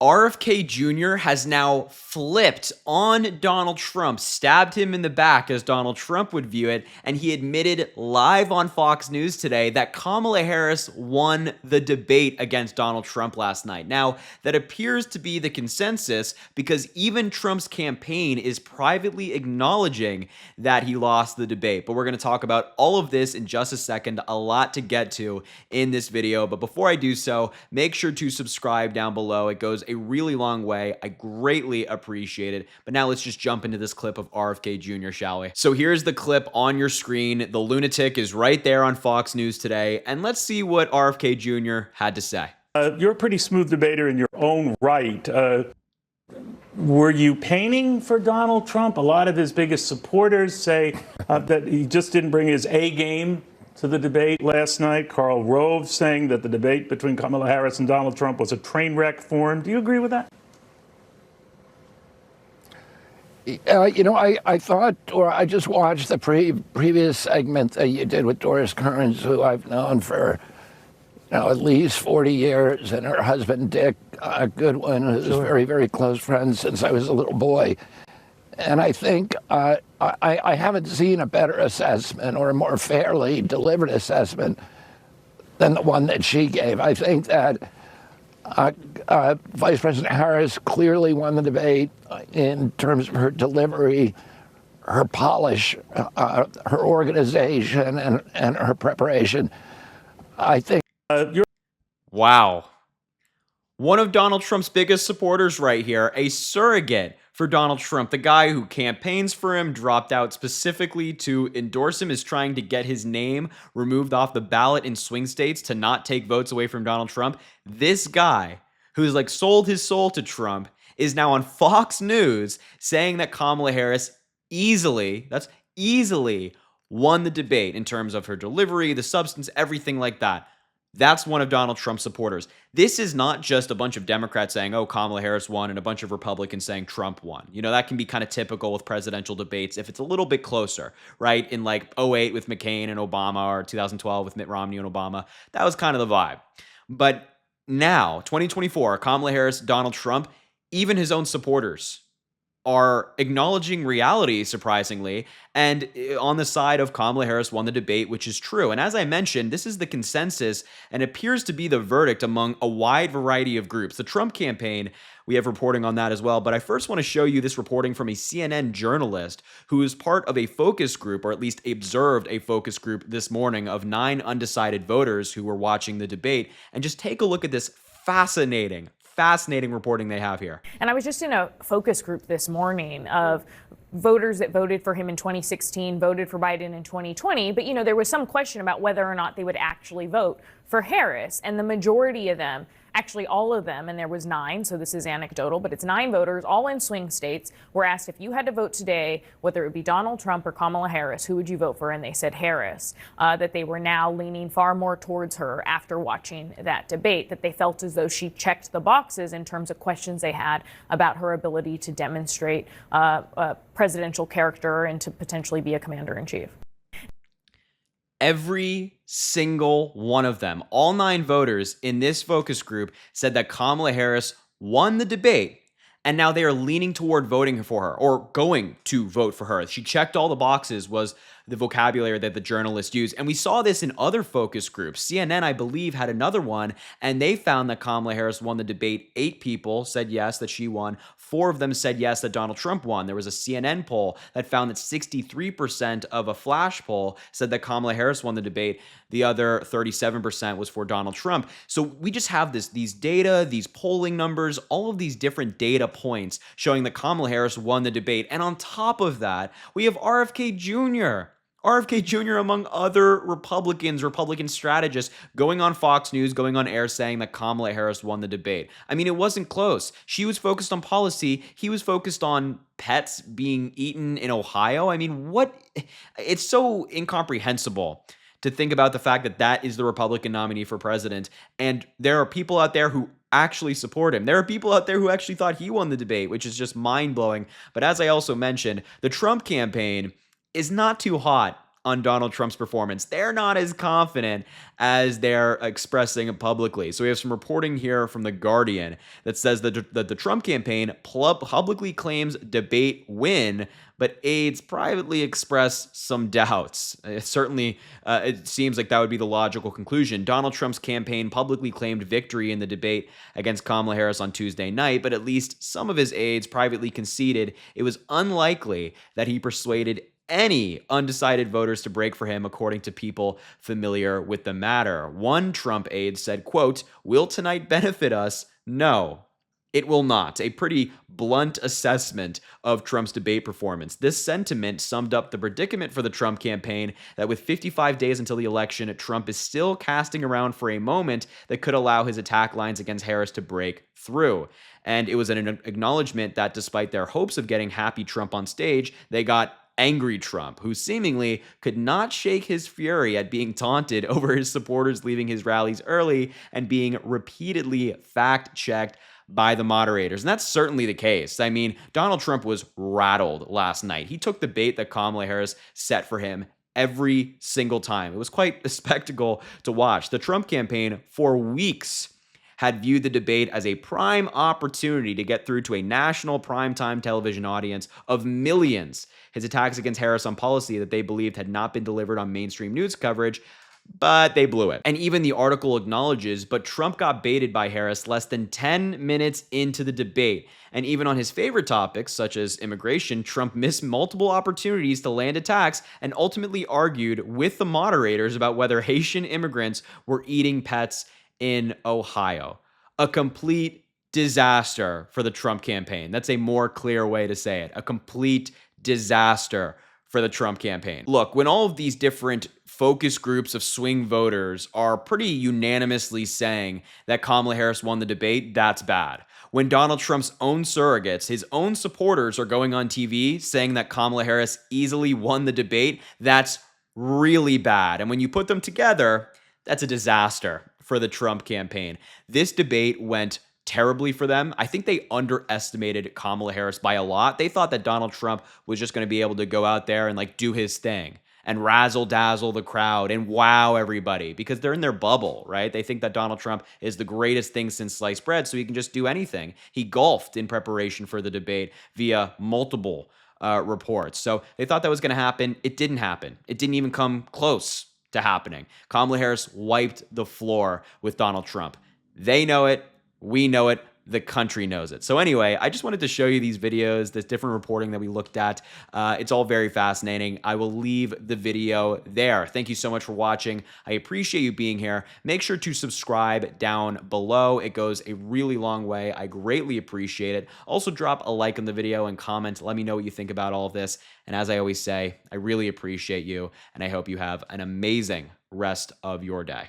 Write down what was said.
RFK Jr. has now flipped on Donald Trump, stabbed him in the back as Donald Trump would view it, and he admitted live on Fox News today that Kamala Harris won the debate against Donald Trump last night. Now, that appears to be the consensus because even Trump's campaign is privately acknowledging that he lost the debate. But we're going to talk about all of this in just a second, a lot to get to in this video. But before I do so, make sure to subscribe down below. It goes a really long way. I greatly appreciate it. But now let's just jump into this clip of RFK Jr., shall we? So here's the clip on your screen. The lunatic is right there on Fox News today. And let's see what RFK Jr. had to say. You're a pretty smooth debater in your own right. Were you painting for Donald Trump? A lot of his biggest supporters say that he just didn't bring his A game to the debate last night. Karl Rove saying that the debate between Kamala Harris and Donald Trump was a train wreck for him. Do you agree with that? I thought, or I just watched the previous segment that you did with Doris Kearns, who I've known for at least 40 years, and her husband, Dick Goodwin, who's very, very close friends since I was a little boy. And I think I haven't seen a better assessment or a more fairly delivered assessment than the one that she gave. I think that Vice President Harris clearly won the debate in terms of her delivery, her polish, her organization, and her preparation. I think. Wow. One of Donald Trump's biggest supporters right here, a surrogate for Donald Trump, the guy who campaigns for him, dropped out specifically to endorse him, is trying to get his name removed off the ballot in swing states to not take votes away from Donald Trump. This guy, who's like sold his soul to Trump, is now on Fox News saying that Kamala Harris easily won the debate in terms of her delivery, the substance, everything like that. That's one of Donald Trump's supporters. This is not just a bunch of Democrats saying, oh, Kamala Harris won, and a bunch of Republicans saying Trump won. You know, that can be kind of typical with presidential debates if it's a little bit closer, right? In like 2008 with McCain and Obama, or 2012 with Mitt Romney and Obama. That was kind of the vibe. But now, 2024, Kamala Harris, Donald Trump, even his own supporters are acknowledging reality, surprisingly, and on the side of Kamala Harris won the debate, which is true. And as I mentioned, this is the consensus and appears to be the verdict among a wide variety of groups. The Trump campaign, we have reporting on that as well. But I first want to show you this reporting from a CNN journalist who is part of a focus group, or at least observed a focus group this morning of 9 undecided voters who were watching the debate. And just take a look at this fascinating reporting they have here. And I was just in a focus group this morning of voters that voted for him in 2016, voted for Biden in 2020. But, there was some question about whether or not they would actually vote for Harris. And the majority of them, actually all of them, and there was 9, so this is anecdotal, but it's 9 voters, all in swing states, were asked if you had to vote today, whether it would be Donald Trump or Kamala Harris, who would you vote for? And they said Harris, that they were now leaning far more towards her after watching that debate, that they felt as though she checked the boxes in terms of questions they had about her ability to demonstrate presidential character and to potentially be a commander-in-chief. Every single one of them, all 9 voters in this focus group, said that Kamala Harris won the debate, and now they are leaning toward voting for her, or going to vote for her. She checked all the boxes, was the vocabulary that the journalist used. And we saw this in other focus groups. CNN, I believe, had another one, and they found that Kamala Harris won the debate. 8 people said yes, that she won. 4 of them said yes, that Donald Trump won. There was a CNN poll that found that 63% of a flash poll said that Kamala Harris won the debate. The other 37% was for Donald Trump. So we just have these data, these polling numbers, all of these different data points showing that Kamala Harris won the debate. And on top of that, we have RFK Jr., RFK Jr., among other Republican strategists, going on Fox News, going on air saying that Kamala Harris won the debate. I mean, it wasn't close. She was focused on policy. He was focused on pets being eaten in Ohio. I mean, it's so incomprehensible to think about the fact that that is the Republican nominee for president. And there are people out there who actually support him. There are people out there who actually thought he won the debate, which is just mind-blowing. But as I also mentioned, the Trump campaign is not too hot on Donald Trump's performance. They're not as confident as they're expressing it publicly. So we have some reporting here from The Guardian that says that the Trump campaign publicly claims debate win, but aides privately express some doubts. Certainly, it seems like that would be the logical conclusion. Donald Trump's campaign publicly claimed victory in the debate against Kamala Harris on Tuesday night, but at least some of his aides privately conceded it was unlikely that he persuaded any undecided voters to break for him, according to people familiar with the matter. One Trump aide said, quote, "Will tonight benefit us? No, it will not." A pretty blunt assessment of Trump's debate performance. This sentiment summed up the predicament for the Trump campaign that with 55 days until the election, Trump is still casting around for a moment that could allow his attack lines against Harris to break through. And it was an acknowledgement that despite their hopes of getting happy Trump on stage, they got angry Trump, who seemingly could not shake his fury at being taunted over his supporters leaving his rallies early and being repeatedly fact-checked by the moderators. And that's certainly the case. I mean, Donald Trump was rattled last night. He took the bait that Kamala Harris set for him every single time. It was quite a spectacle to watch. The Trump campaign for weeks had viewed the debate as a prime opportunity to get through to a national primetime television audience of millions. His attacks against Harris on policy that they believed had not been delivered on mainstream news coverage, but they blew it. And even the article acknowledges, but Trump got baited by Harris less than 10 minutes into the debate. And even on his favorite topics, such as immigration, Trump missed multiple opportunities to land attacks and ultimately argued with the moderators about whether Haitian immigrants were eating pets in Ohio. A complete disaster for the Trump campaign. That's a more clear way to say it. A complete disaster for the Trump campaign. Look, when all of these different focus groups of swing voters are pretty unanimously saying that Kamala Harris won the debate, that's bad. When Donald Trump's own surrogates, his own supporters, are going on TV saying that Kamala Harris easily won the debate, that's really bad. And when you put them together, that's a disaster for the Trump campaign. This debate went terribly for them. I think they underestimated Kamala Harris by a lot. They thought that Donald Trump was just going to be able to go out there and like do his thing and razzle dazzle the crowd and wow everybody because they're in their bubble, right? They think that Donald Trump is the greatest thing since sliced bread, so he can just do anything. He golfed in preparation for the debate via multiple reports. So they thought that was going to happen. It didn't happen. It didn't even come close to happening. Kamala Harris wiped the floor with Donald Trump. They know it. We know it. The country knows it. So anyway, I just wanted to show you these videos, this different reporting that we looked at. It's all very fascinating. I will leave the video there. Thank you so much for watching. I appreciate you being here. Make sure to subscribe down below. It goes a really long way. I greatly appreciate it. Also drop a like on the video and comment. Let me know what you think about all of this. And as I always say, I really appreciate you, and I hope you have an amazing rest of your day.